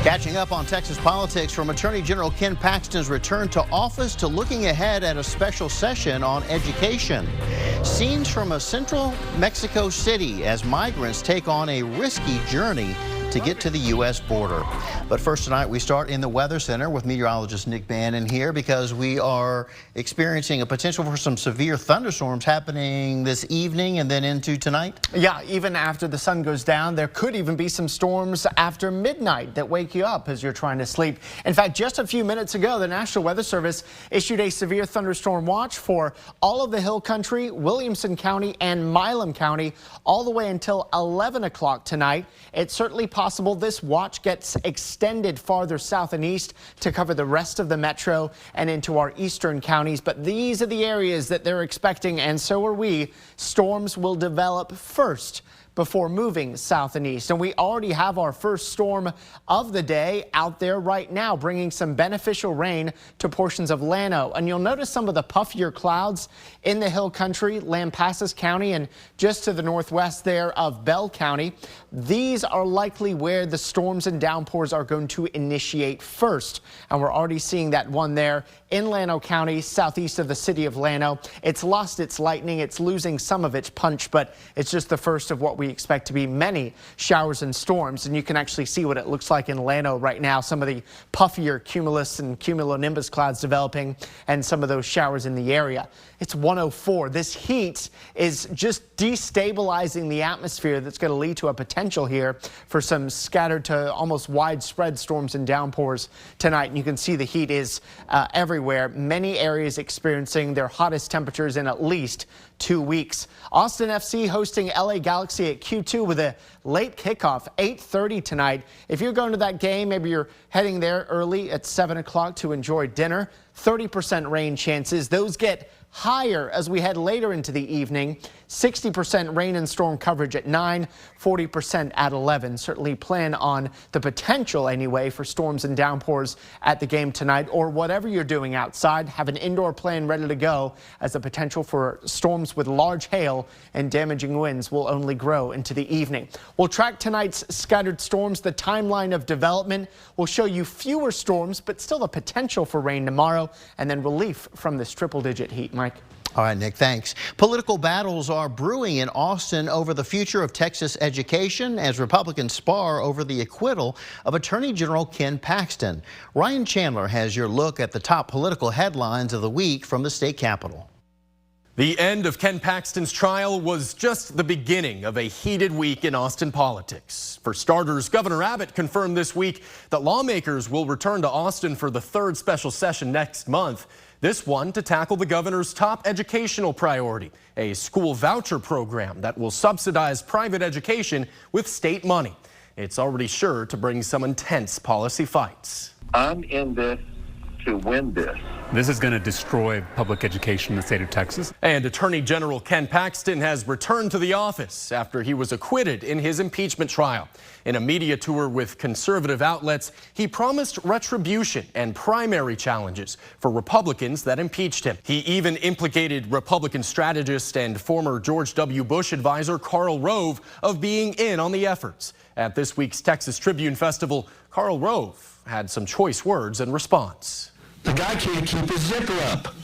Catching up on Texas politics, from Attorney General Ken Paxton's return to office to looking ahead at a special session on education. Scenes from a central Mexico City as migrants take on a risky journey to get to the U.S. border. But first tonight, we start in the Weather Center with meteorologist Nick Bannon here because we are experiencing a potential for some severe thunderstorms happening this evening and then into tonight. Yeah, even after the sun goes down, there could even be some storms after midnight that wake you up as you're trying to sleep. In fact, just a few minutes ago, the National Weather Service issued a severe thunderstorm watch for all of the Hill Country, Williamson County, and Milam County all the way until 11 o'clock tonight. It's certainly possible this watch gets extended farther south and east to cover the rest of the metro and into our eastern counties. But these are the areas that they're expecting, and so are we. Storms will develop first before moving south and east. And we already have our first storm of the day out there right now, bringing some beneficial rain to portions of Llano. And you'll notice some of the puffier clouds in the Hill Country, Lampasas County, and just to the northwest there of Bell County. These are likely where the storms and downpours are going to initiate first. And we're already seeing that one there in Llano County, southeast of the city of Llano. It's lost its lightning. It's losing some of its punch, but it's just the first of what we expect to be many showers and storms. And you can actually see what it looks like in Llano right now. Some of the puffier cumulus and cumulonimbus clouds developing and some of those showers in the area. It's 104. This heat is just destabilizing the atmosphere. That's going to lead to a potential here for some scattered to almost widespread storms and downpours tonight. And you can see the heat is everywhere. Many areas experiencing their hottest temperatures in at least 2 weeks. Austin FC hosting LA Galaxy at Q2 with a late kickoff, 8:30 tonight. If you're going to that game, maybe you're heading there early at 7 o'clock to enjoy dinner. 30% rain chances. Those get higher as we head later into the evening. 60% rain and storm coverage at 9, 40% at 11. Certainly plan on the potential anyway for storms and downpours at the game tonight, or whatever you're doing outside. Have an indoor plan ready to go, as the potential for storms with large hail and damaging winds will only grow into the evening. We'll track tonight's scattered storms. The timeline of development will show you fewer storms, but still the potential for rain tomorrow, and then relief from this triple-digit heat. Mike. All right, Nick, thanks. Political battles are brewing in Austin over the future of Texas education as Republicans spar over the acquittal of Attorney General Ken Paxton. Ryan Chandler has your look at the top political headlines of the week from the state capitol. The end of Ken Paxton's trial was just the beginning of a heated week in Austin politics. For starters, Governor Abbott confirmed this week that lawmakers will return to Austin for the third special session next month. This one to tackle the governor's top educational priority, a school voucher program that will subsidize private education with state money. It's already sure to bring some intense policy fights. I'm in this to win this. This is going to destroy public education in the state of Texas. And Attorney General Ken Paxton has returned to the office after he was acquitted in his impeachment trial. In a media tour with conservative outlets, he promised retribution and primary challenges for Republicans that impeached him. He even implicated Republican strategist and former George W. Bush advisor Karl Rove of being in on the efforts. At this week's Texas Tribune Festival, Karl Rove had some choice words in response. The guy can't keep his zipper up.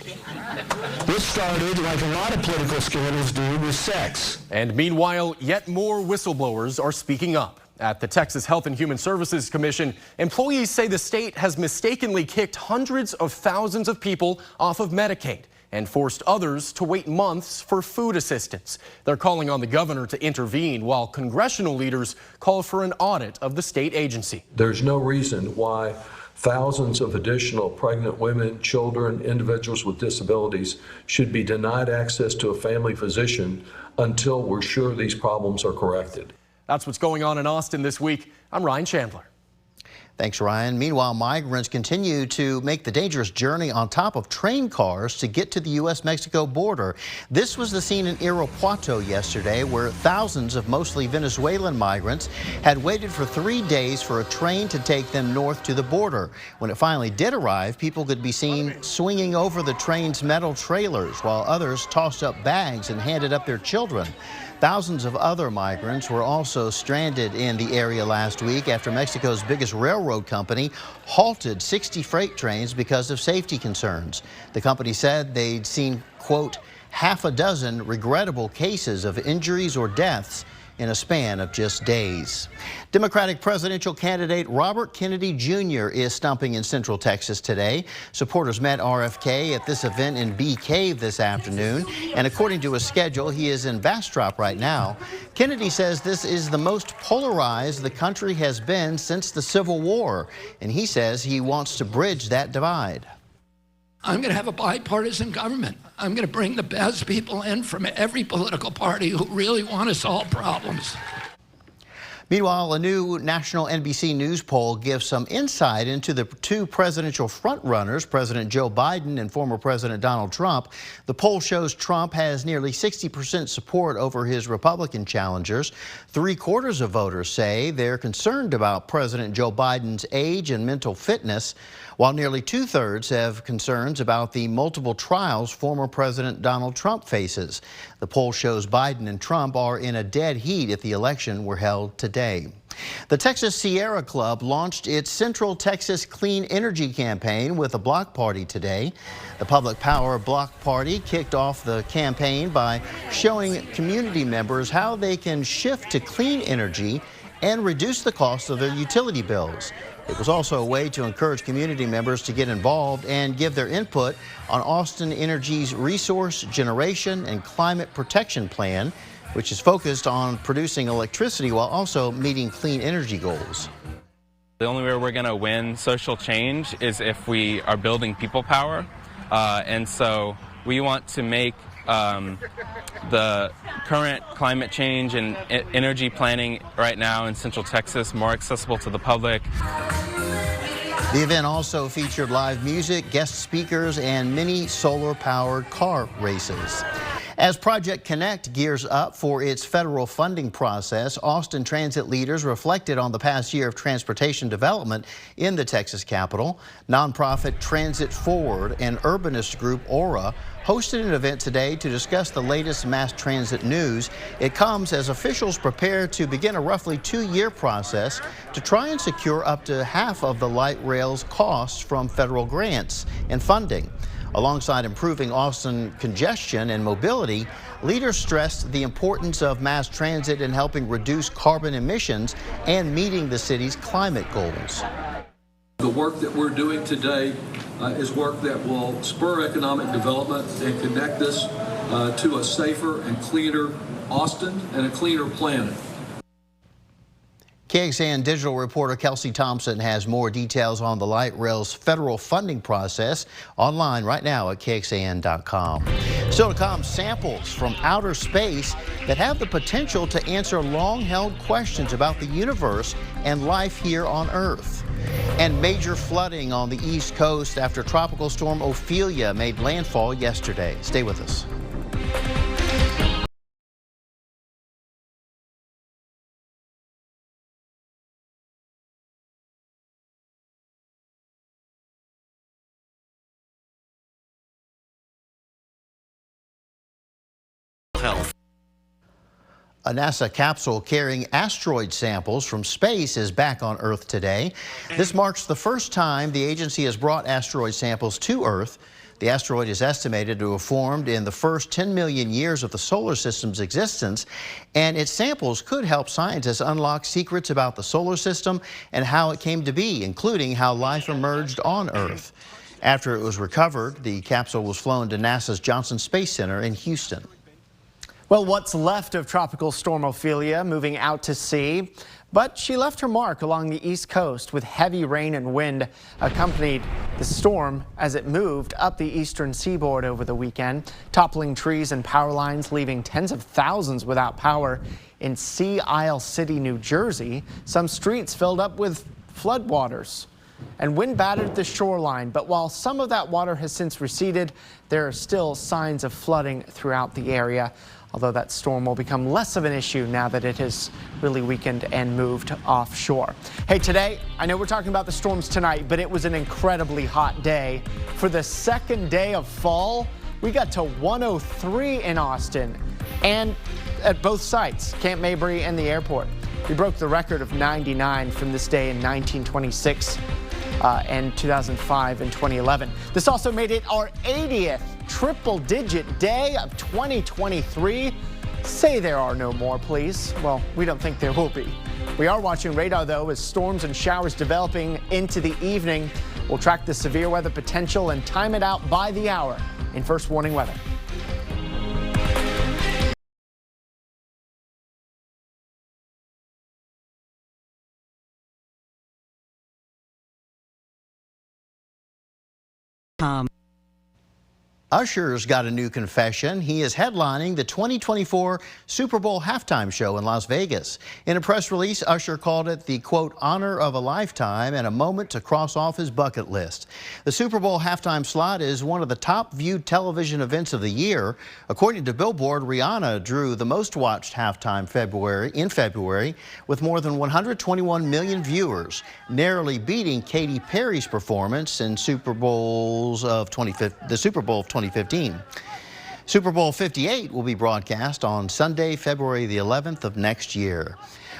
This started, like a lot of political scandals do, with sex. And meanwhile, yet more whistleblowers are speaking up. At the Texas Health and Human Services Commission, employees say the state has mistakenly kicked hundreds of thousands of people off of Medicaid and forced others to wait months for food assistance. They're calling on the governor to intervene, while congressional leaders call for an audit of the state agency. There's no reason why thousands of additional pregnant women, children, individuals with disabilities should be denied access to a family physician until we're sure these problems are corrected. That's what's going on in Austin this week. I'm Ryan Chandler. Thanks, Ryan. Meanwhile, migrants continue to make the dangerous journey on top of train cars to get to the U.S.-Mexico border. This was the scene in Irapuato yesterday, where thousands of mostly Venezuelan migrants had waited for 3 days for a train to take them north to the border. When it finally did arrive, people could be seen swinging over the train's metal trailers, while others tossed up bags and handed up their children. Thousands of other migrants were also stranded in the area last week after Mexico's biggest railroad company halted 60 freight trains because of safety concerns. The company said they'd seen, quote, half a dozen regrettable cases of injuries or deaths in a span of just days. Democratic presidential candidate Robert Kennedy Jr. is stumping in Central Texas today. Supporters met RFK at this event in Bee Cave this afternoon, and according to his schedule, he is in Bastrop right now. Kennedy says this is the most polarized the country has been since the Civil War, and he says he wants to bridge that divide. I'm going to have a bipartisan government. I'm going to bring the best people in from every political party who really want to solve problems. Meanwhile, a new national NBC News poll gives some insight into the two presidential frontrunners, President Joe Biden and former President Donald Trump. The poll shows Trump has nearly 60% support over his Republican challengers. 3/4 of voters say they're concerned about President Joe Biden's age and mental fitness, while nearly 2/3 have concerns about the multiple trials former President Donald Trump faces. The poll shows Biden and Trump are in a dead heat if the election were held today. The Texas Sierra Club launched its Central Texas Clean Energy campaign with a block party today. The Public Power Block Party kicked off the campaign by showing community members how they can shift to clean energy and reduce the cost of their utility bills. It was also a way to encourage community members to get involved and give their input on Austin Energy's resource generation and climate protection plan, which is focused on producing electricity while also meeting clean energy goals. The only way we're going to win social change is if we are building people power. And so we want to make the current climate change and energy planning right now in Central Texas more accessible to the public. The event also featured live music, guest speakers, and many solar-powered car races. As Project Connect gears up for its federal funding process, Austin transit leaders reflected on the past year of transportation development in the Texas capital. Nonprofit Transit Forward and urbanist group Aura hosted an event today to discuss the latest mass transit news. It comes as officials prepare to begin a roughly 2-year process to try and secure up to half of the light rail's costs from federal grants and funding. Alongside improving Austin congestion and mobility, leaders stressed the importance of mass transit in helping reduce carbon emissions and meeting the city's climate goals. The work that we're doing today is work that will spur economic development and connect us to a safer and cleaner Austin and a cleaner planet. KXAN digital reporter Kelsey Thompson has more details on the light rail's federal funding process online right now at KXAN.com. Still to come, samples from outer space that have the potential to answer long-held questions about the universe and life here on Earth. And major flooding on the East Coast after Tropical Storm Ophelia made landfall yesterday. Stay with us. A NASA capsule carrying asteroid samples from space is back on Earth today. This marks the first time the agency has brought asteroid samples to Earth. The asteroid is estimated to have formed in the first 10 million years of the solar system's existence, and its samples could help scientists unlock secrets about the solar system and how it came to be, including how life emerged on Earth. After it was recovered, the capsule was flown to NASA's Johnson Space Center in Houston. Well, what's left of Tropical Storm Ophelia moving out to sea, but she left her mark along the East Coast with heavy rain and wind accompanied the storm as it moved up the eastern seaboard over the weekend, toppling trees and power lines, leaving tens of thousands without power in Sea Isle City, New Jersey. Some streets filled up with floodwaters and wind battered the shoreline. But while some of that water has since receded, there are still signs of flooding throughout the area, although that storm will become less of an issue now that it has really weakened and moved offshore. Hey, today, I know we're talking about the storms tonight, but it was an incredibly hot day. For the second day of fall, we got to 103 in Austin. And at both sites, Camp Mabry and the airport. We broke the record of 99 from this day in 1926 and 2005 and 2011. This also made it our 80th triple-digit day of 2023. Say there are no more, please. Well, we don't think there will be. We are watching radar, though, as storms and showers developing into the evening. We'll track the severe weather potential and time it out by the hour in First Warning Weather. Usher's got a new confession. He is headlining the 2024 Super Bowl halftime show in Las Vegas. In a press release, Usher called it the, quote, honor of a lifetime and a moment to cross off his bucket list. The Super Bowl halftime slot is one of the top viewed television events of the year. According to Billboard, Rihanna drew the most watched halftime in February with more than 121 million viewers, narrowly beating Katy Perry's performance in the Super Bowl of 2015. Super Bowl 58 will be broadcast on Sunday, February the 11th of next year.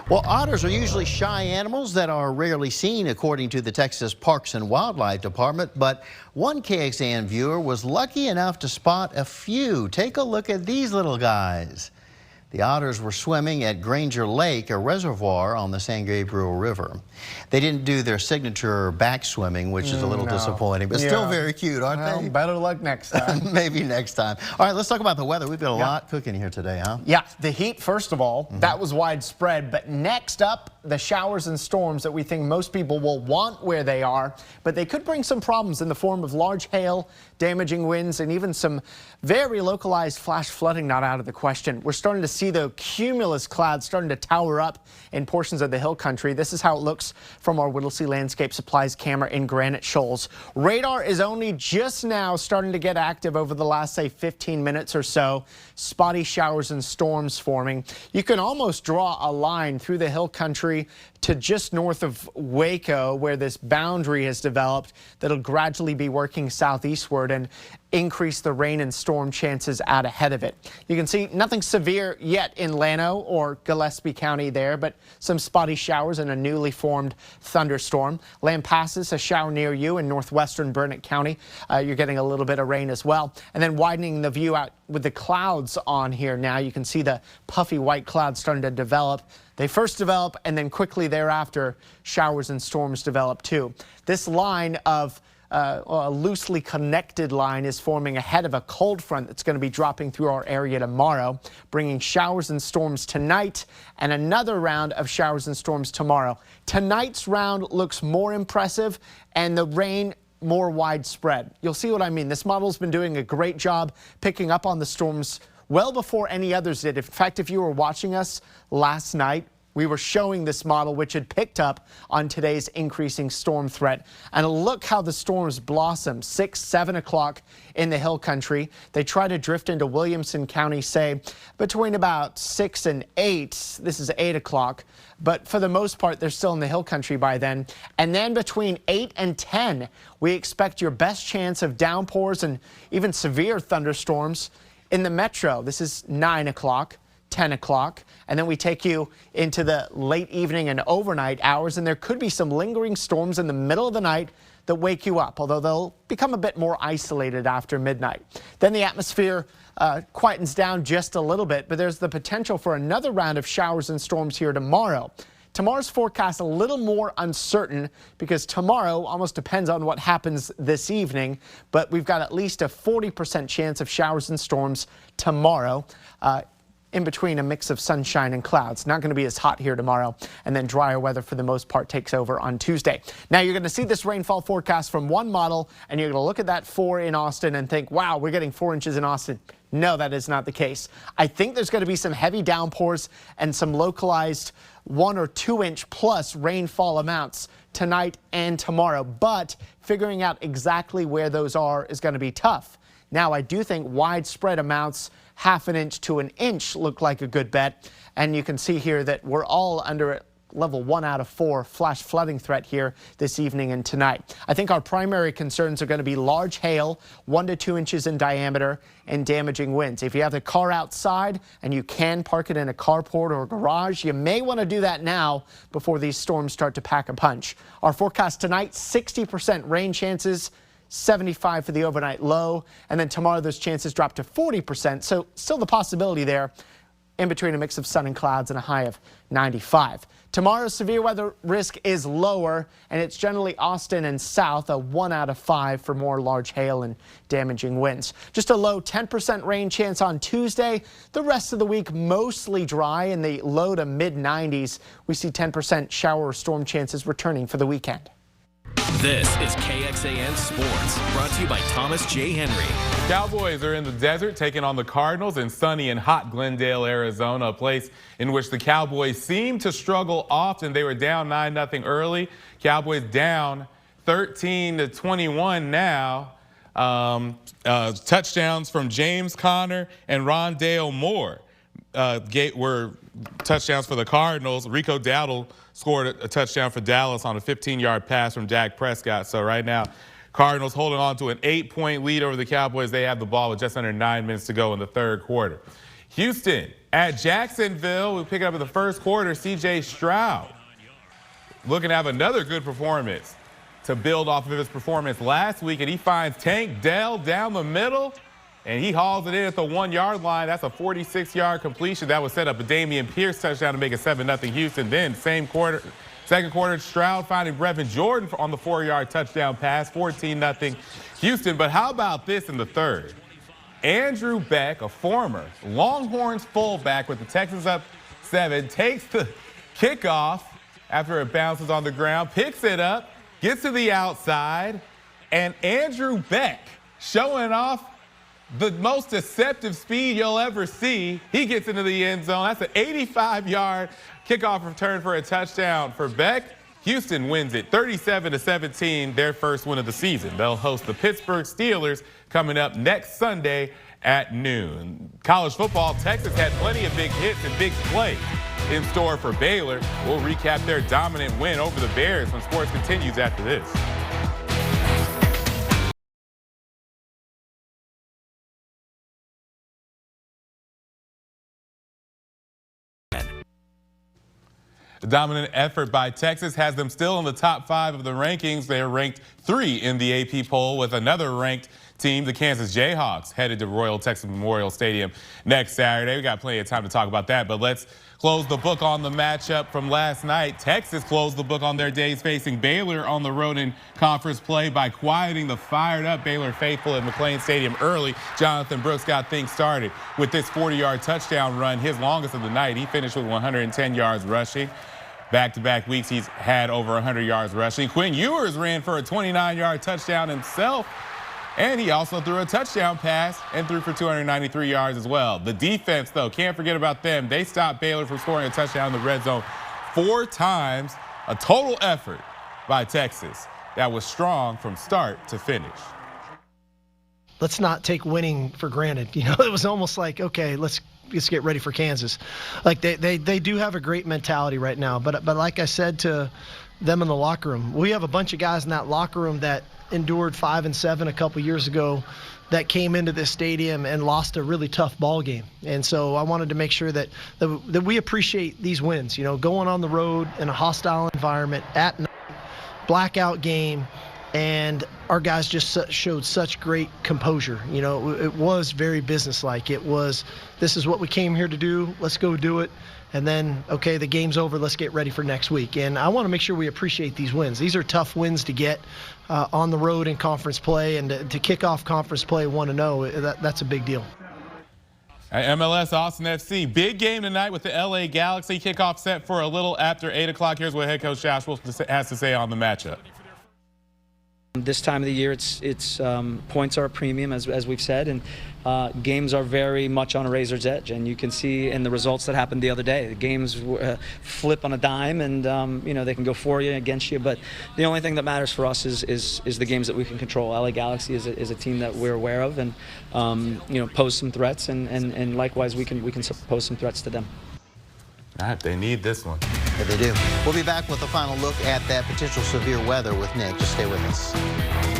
Well, otters are usually shy animals that are rarely seen, according to the Texas Parks and Wildlife Department, but one KXAN viewer was lucky enough to spot a few. Take a look at these little guys. The otters were swimming at Granger Lake, a reservoir on the San Gabriel River. They didn't do their signature back swimming, which is a little disappointing, but still very cute, aren't they? Better luck next time. Maybe next time. All right, let's talk about the weather. We've got a lot cooking here today, huh? Yeah, the heat, first of all, that was widespread. But next up, the showers and storms that we think most people will want where they are. But they could bring some problems in the form of large hail, damaging winds, and even some very localized flash flooding not out of the question. We're starting to see the cumulus clouds starting to tower up in portions of the hill country. This is how it looks from our Whittlesey Landscape Supplies camera in Granite Shoals. Radar is only just now starting to get active over the last, say, 15 minutes or so. Spotty showers and storms forming. You can almost draw a line through the hill country to just north of Waco, where this boundary has developed that'll gradually be working southeastward and increase the rain and storm chances out ahead of it. You can see nothing severe yet in Llano or Gillespie County there, but some spotty showers and a newly formed thunderstorm. Lampasas, a shower near you in northwestern Burnett County. You're getting a little bit of rain as well. And then widening the view out with the clouds on here now. You can see the puffy white clouds starting to develop. They first develop and then quickly thereafter showers and storms develop too. This line of a loosely connected line is forming ahead of a cold front that's going to be dropping through our area tomorrow, bringing showers and storms tonight and another round of showers and storms tomorrow. Tonight's round looks more impressive and the rain more widespread. You'll see what I mean. This model's been doing a great job picking up on the storms well before any others did. In fact, if you were watching us last night, we were showing this model, which had picked up on today's increasing storm threat. And look how the storms blossom, 6, 7 o'clock in the hill country. They try to drift into Williamson County, say, between about 6 and 8. This is 8 o'clock. But for the most part, they're still in the hill country by then. And then between 8 and 10, we expect your best chance of downpours and even severe thunderstorms in the metro. This is 9 o'clock. 10 o'clock, and then we take you into the late evening and overnight hours, and there could be some lingering storms in the middle of the night that wake you up, although they'll become a bit more isolated after midnight. Then the atmosphere quietens down just a little bit, but there's the potential for another round of showers and storms here tomorrow. Tomorrow's forecast a little more uncertain because tomorrow almost depends on what happens this evening, but we've got at least a 40% chance of showers and storms tomorrow. In between a mix of sunshine and clouds. Not going to be as hot here tomorrow, and then drier weather for the most part takes over on Tuesday. Now you're going to see this rainfall forecast from one model, and you're going to look at that 4 in Austin and think, wow, we're getting 4 inches in Austin. No, that is not the case. I think there's going to be some heavy downpours and some localized 1 or 2 inch plus rainfall amounts tonight and tomorrow, but figuring out exactly where those are is going to be tough. Now, I do think widespread amounts, 1/2 inch to 1 inch, look like a good bet. And you can see here that we're all under at level 1 out of 4 flash flooding threat here this evening and tonight. I think our primary concerns are going to be large hail, 1 to 2 inches in diameter, and damaging winds. If you have the car outside and you can park it in a carport or a garage, you may want to do that now before these storms start to pack a punch. Our forecast tonight, 60% rain chances, 75 for the overnight low, and then tomorrow those chances drop to 40%, so still the possibility there, in between a mix of sun and clouds and a high of 95. Tomorrow's severe weather risk is lower, and it's generally Austin and south, a 1 out of 5 for more large hail and damaging winds. Just a low 10% rain chance on Tuesday. The rest of the week mostly dry in the low to mid 90s. We see 10% shower or storm chances returning for the weekend. This is KXAN Sports, brought to you by Thomas J. Henry. Cowboys are in the desert taking on the Cardinals in sunny and hot Glendale, Arizona, a place in which the Cowboys seem to struggle often. They were down 9-0 early. Cowboys down 13-21 now. Touchdowns from James Conner and Rondale Moore were touchdowns for the Cardinals. Rico Dowdle scored a touchdown for Dallas on a 15-yard pass from Dak Prescott. So right now, Cardinals holding on to an 8-point lead over the Cowboys. They have the ball with just under 9 minutes to go in the third quarter. Houston at Jacksonville. We pick it up in the first quarter. C.J. Stroud looking to have another good performance to build off of his performance last week. And he finds Tank Dell down the middle, and he hauls it in at the 1-yard line. That's a 46-yard completion. That would set up a Dameon Pierce touchdown to make it 7-0 Houston. Then second quarter, Stroud finding Brevin Jordan on the 4-yard touchdown pass, 14-0 Houston. But how about this in the third? Andrew Beck, a former Longhorns fullback with the Texans up 7, takes the kickoff after it bounces on the ground, picks it up, gets to the outside, and Andrew Beck showing off the most deceptive speed you'll ever see. He gets into the end zone. That's an 85-yard kickoff return for a touchdown for Beck. Houston wins it 37-17, their first win of the season. They'll host the Pittsburgh Steelers coming up next Sunday at noon. College football, Texas had plenty of big hits and big plays in store for Baylor. We'll recap their dominant win over the Bears when sports continues after this. The dominant effort by Texas has them still in the top 5 of the rankings. They are ranked 3 in the AP poll, with another ranked team, the Kansas Jayhawks, headed to Royal Texas Memorial Stadium next Saturday. We got plenty of time to talk about that, but let's close the book on the matchup from last night. Texas closed the book on their days facing Baylor on the road in conference play by quieting the fired-up Baylor faithful at McLean Stadium early. Jonathan Brooks got things started with this 40-yard touchdown run, his longest of the night. He finished with 110 yards rushing. Back-to-back weeks, he's had over 100 yards rushing. Quinn Ewers ran for a 29-yard touchdown himself, and he also threw a touchdown pass and threw for 293 yards as well. The defense, though, can't forget about them. They stopped Baylor from scoring a touchdown in the red zone 4 times, a total effort by Texas that was strong from start to finish. Let's not take winning for granted. You know, it was almost like, okay, let's get ready for Kansas. Like they do have a great mentality right now, but like I said to them in the locker room, we have a bunch of guys in that locker room that endured 5-7 a couple years ago that came into this stadium and lost a really tough ball game. And so I wanted to make sure that we appreciate these wins. You know, going on the road in a hostile environment at night, blackout game, and our guys just showed such great composure. You know, it was very businesslike. It was, this is what we came here to do. Let's go do it. And then, okay, the game's over. Let's get ready for next week. And I want to make sure we appreciate these wins. These are tough wins to get on the road in conference play, and to kick off conference play 1-0. That's a big deal. MLS Austin FC, big game tonight with the LA Galaxy. Kickoff set for a little after 8 o'clock. Here's what head coach Josh Wolf has to say on the matchup. This time of the year, it's points are a premium, as we've said, and games are very much on a razor's edge. And you can see in the results that happened the other day, the games flip on a dime, and you know, they can go for you, against you. But the only thing that matters for us is the games that we can control. LA Galaxy is a team that we're aware of, and you know, pose some threats, and likewise we can pose some threats to them. All right, they need this one. Yeah, they do. We'll be back with a final look at that potential severe weather with Nick. Just stay with us.